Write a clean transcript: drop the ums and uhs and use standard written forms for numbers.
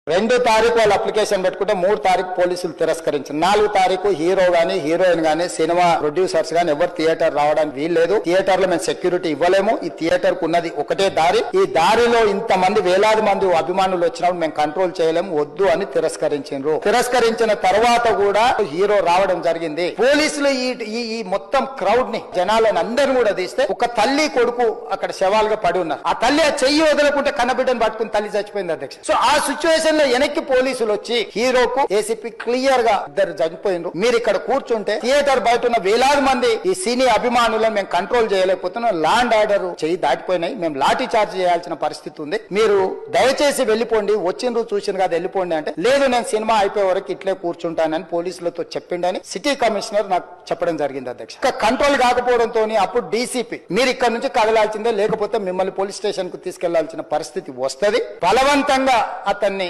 2 తారీఖు వాళ్ళు అప్లికేషన్ పెట్టుకుంటే 3 తారీఖు పోలీసులు తిరస్కరించారు. 4 తారీఖు హీరో గానీ హీరోయిన్ గానీ సినిమా ప్రొడ్యూసర్స్ గానీ ఎవరు థియేటర్ రావడానికి వీల్లేదు. థియేటర్ లో మేము సెక్యూరిటీ ఇవ్వలేము. ఈ థియేటర్ కు ఉన్నది ఒకటే దారి. ఈ దారిలో ఇంతమంది వేలాది మంది అభిమానులు వచ్చినప్పుడు మేము కంట్రోల్ చేయలేము, వద్దు అని తిరస్కరించారు. తిరస్కరించిన తర్వాత కూడా హీరో రావడం జరిగింది. పోలీసులు ఈ మొత్తం క్రౌడ్ ని జనాలను అందరిని కూడా తీస్తే ఒక తల్లి కొడుకు అక్కడ శవాలుగా పడి ఉన్నారు. ఆ తల్లి ఆ చెయ్యి వదలకుంటే కన్నబిడ్డను పట్టుకుని తల్లి చచ్చిపోయింది అధ్యక్ష. సో ఆ సిచ్యువేషన్ లో వెనక్కి పోలీసులు వచ్చి హీరోకు ఏసీపీ క్లియర్ గా ఇద్దరు చనిపోయినారు, మీరు ఇక్కడ కూర్చుంటే థియేటర్ బయట ఉన్న వేలాది మంది ఈ సినీ అభిమానులను మేము కంట్రోల్ చేయలేకపోతున్నాం, లాండ్ ఆర్డర్ చెయ్యి దాటిపోయినాయి, మేము లాఠీ చార్జ్ చేయాల్సిన పరిస్థితి ఉంది, మీరు దయచేసి వెళ్ళిపోండి, వచ్చిండ్రు చూసిన కాదు వెళ్ళిపోండి అంటే లేదు నేను సినిమా అయిపోయే వరకు ఇట్లే కూర్చుంటానని పోలీసులతో చెప్పిండని సిటీ కమిషనర్ నాకు చెప్పడం జరిగింది అధ్యక్ష. కంట్రోల్ కాకపోవడంతో అప్పుడు డీసీపీ మీరు ఇక్కడ నుంచి కదలాల్సిందే, లేకపోతే మిమ్మల్ని పోలీస్ స్టేషన్ కు తీసుకెళ్లాల్సిన పరిస్థితి వస్తది. బలవంతంగా అతన్ని